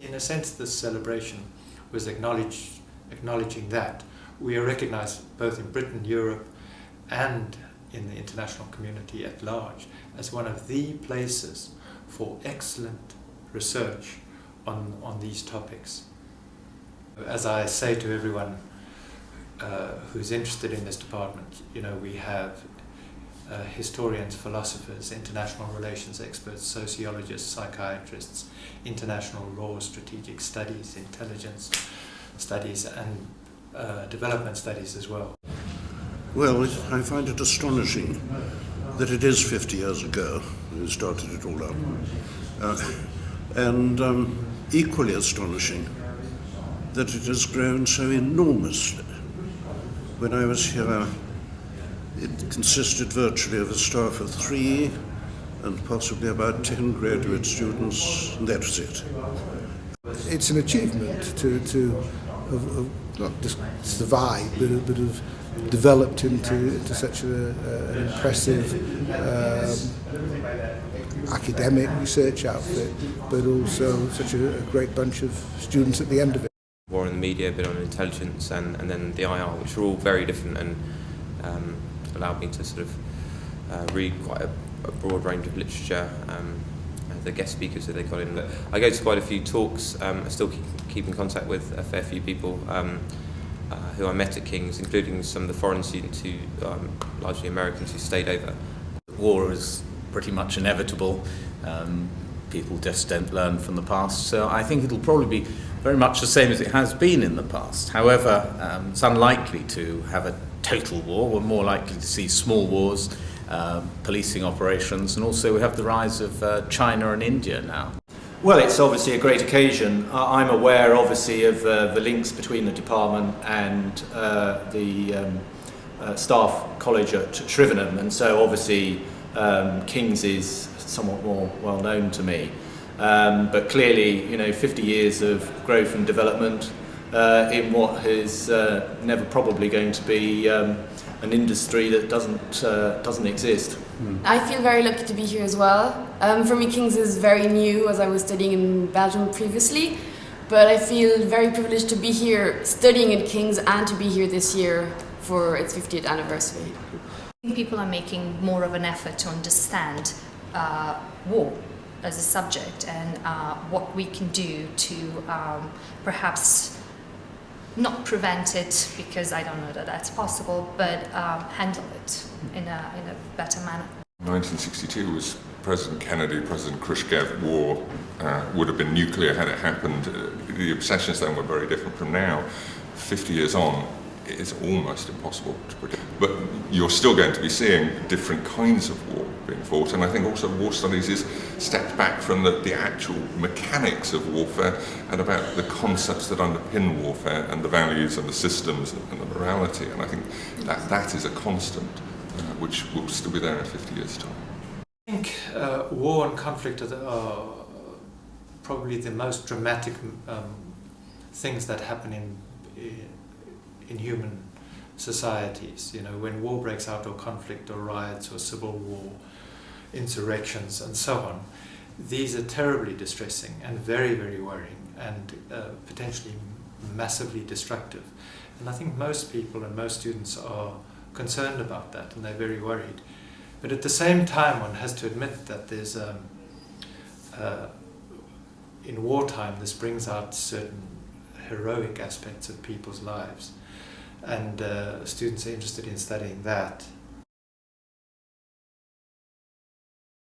In a sense, this celebration was acknowledging that we are recognised both in Britain, Europe, and in the international community at large as one of the places for excellent research on these topics. As I say to everyone who's interested in this department, we have historians, philosophers, international relations experts, sociologists, psychiatrists, international law, strategic studies, intelligence studies, and development studies as well. Well, I find it astonishing that it is 50 years ago we started it all up. And equally astonishing that it has grown so enormously. When I was here, it consisted virtually of a staff of 3 and possibly about 10 graduate students, and that was it. It's an achievement to have not just survived, but have developed into such an impressive academic research outfit, but also such a great bunch of students at the end of it. War in the media, a bit on intelligence, and then the IR, which are all very different and allowed me to sort of read quite a broad range of literature. The guest speakers that they got in. But I go to quite a few talks. I still keep in contact with a fair few people who I met at King's, including some of the foreign students who, largely Americans, who stayed over. War is pretty much inevitable. People just don't learn from the past. So I think it'll probably be very much the same as it has been in the past. However, it's unlikely to have a total war. We're more likely to see small wars, policing operations, and also we have the rise of China and India now. Well, it's obviously a great occasion. I'm aware, obviously, of the links between the department and the staff college at Shrivenham, and so obviously King's is somewhat more well known to me. But clearly, 50 years of growth and development in what is never probably going to be an industry that doesn't exist. I feel very lucky to be here as well. For me, King's is very new, as I was studying in Belgium previously, but I feel very privileged to be here studying at King's and to be here this year for its 50th anniversary. I think people are making more of an effort to understand war as a subject and what we can do to perhaps not prevent it, because I don't know that that's possible, but handle it in a better manner. 1962 was President Kennedy, President Khrushchev. War would have been nuclear had it happened. The obsessions then were very different from now. 50 years on, it is almost impossible to predict. But you're still going to be seeing different kinds of war being fought, and I think also war studies is stepped back from the actual mechanics of warfare and about the concepts that underpin warfare and the values and the systems and the morality, and I think that is a constant which will still be there in 50 years' time. I think war and conflict are probably the most dramatic things that happen in human societies. When war breaks out, or conflict, or riots, or civil war, insurrections, and so on, these are terribly distressing and very, very worrying, and potentially massively destructive. And I think most people and most students are concerned about that, and they're very worried. But at the same time, one has to admit that there's in wartime, this brings out certain heroic aspects of people's lives, and students are interested in studying that.